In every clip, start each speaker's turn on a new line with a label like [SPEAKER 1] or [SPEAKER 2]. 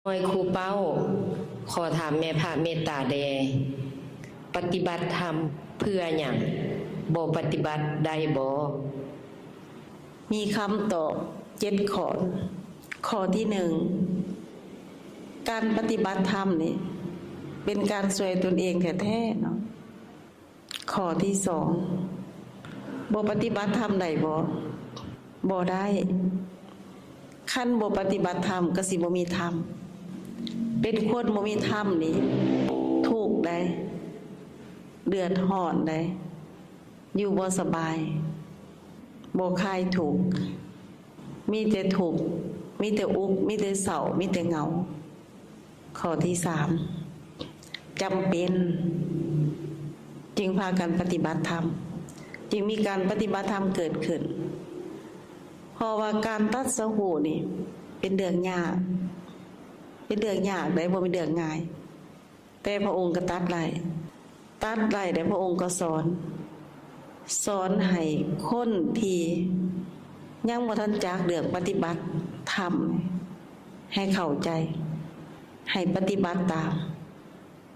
[SPEAKER 1] หน่วยครูเป้าขอถามแม่พระเมตตาแดปฏิบัติธรรมเพื่อหยังบ่ปฏิบัติได้บ่
[SPEAKER 2] มีคำตอบ7 ข้อ ข้อที่1การปฏิบัติธรรมนี่เป็นการช่วยตนเองแท้ๆเนาะข้อที่2บ่ปฏิบัติธรรมได้บ่ได้คันบ่ปฏิบัติธรรมก็สิบ่มีธรรมเป็นคนบ่มีธรรมนี่ทุกข์ได้เดือดร้อนได้อยู่บ่สบายบ่คลายทุกข์มีแต่ทุกข์มีแต่อุกข์มีแต่เศร้ามีแต่เหงาข้อที่3จำเป็นจึงพากันปฏิบัติธรรมจึงมีการปฏิบัติธรรมเกิดขึ้นเพราะว่าการตรัสรู้นี่เป็นเรื่องยากได้บ่เป็นเรื่องง่ายแต่พระองค์ก็ตัดไล่แต่พระองค์ก็สอนให้คนที่ยังบ่ทันจักเรื่องปฏิบัติธรรมให้เข้าใจให้ปฏิบัติตาม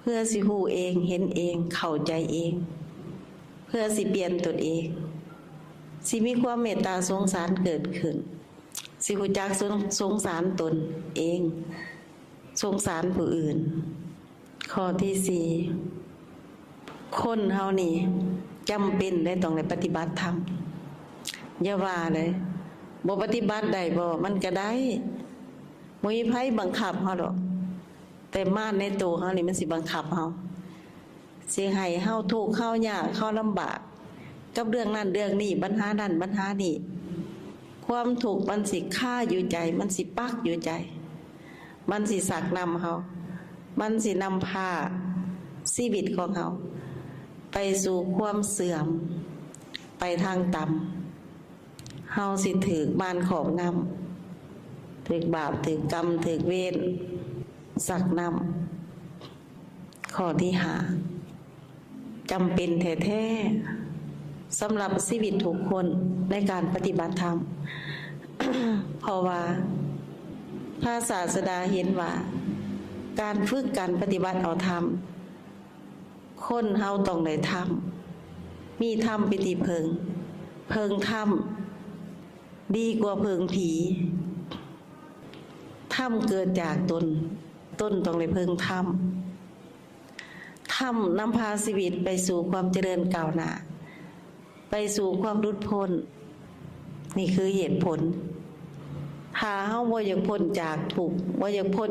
[SPEAKER 2] เพื่อสิรู้เองเห็นเองเข้าใจเองเพื่อสิเปลี่ยนตนเองสิมีความเมตตาสงสารเกิดขึ้นสิรู้จักสงสารตนเองสงสารผู้อื่นข้อที่4คนเฮานี่จำเป็นได้ต้องได้ปฏิบัติธรรมอย่าว่าเลยบ่ปฏิบัติได้บ่มันก็ได้บ่มีไผบังคับเฮาดอกแต่มารในตัวเฮานี่มันสิบังคับเฮาสิให้เฮาทุกข์เฮายากเฮาลำบากกับเรื่องนั้นเรื่องนี้ปัญหานั้นปัญหานี้ความทุกข์มันสิฆ่าอยู่ใจมันสิปักอยู่ใจมันสิสักนำเฮามันสินำพาชีวิตของเฮาไปสู่ความเสื่อมไปทางต่ำเฮาสิถูกมารครอบงำถูกบาปถูกกรรมถูกเวรสักนำข้อที่5จำเป็นแท้ๆสำหรับชีวิตทุกคนในการปฏิบัติธรรม เพราะว่าพระศาสดาเห็นว่าการฝึกการปฏิบัติเอาธรรมคนเฮาต้องได้ธรรมมีธรรมเป็นที่เพิงธรรมดีกว่าเพิงผีธรรมเกิดจากตนต้องได้เพิงธรรมนำพาชีวิตไปสู่ความเจริญก้าวหน้าไปสู่ความหลุดพ้นนี่คือเหตุผลถ้าเฮาบ่อยากพ้นจากทุกข์บ่อยากพ้น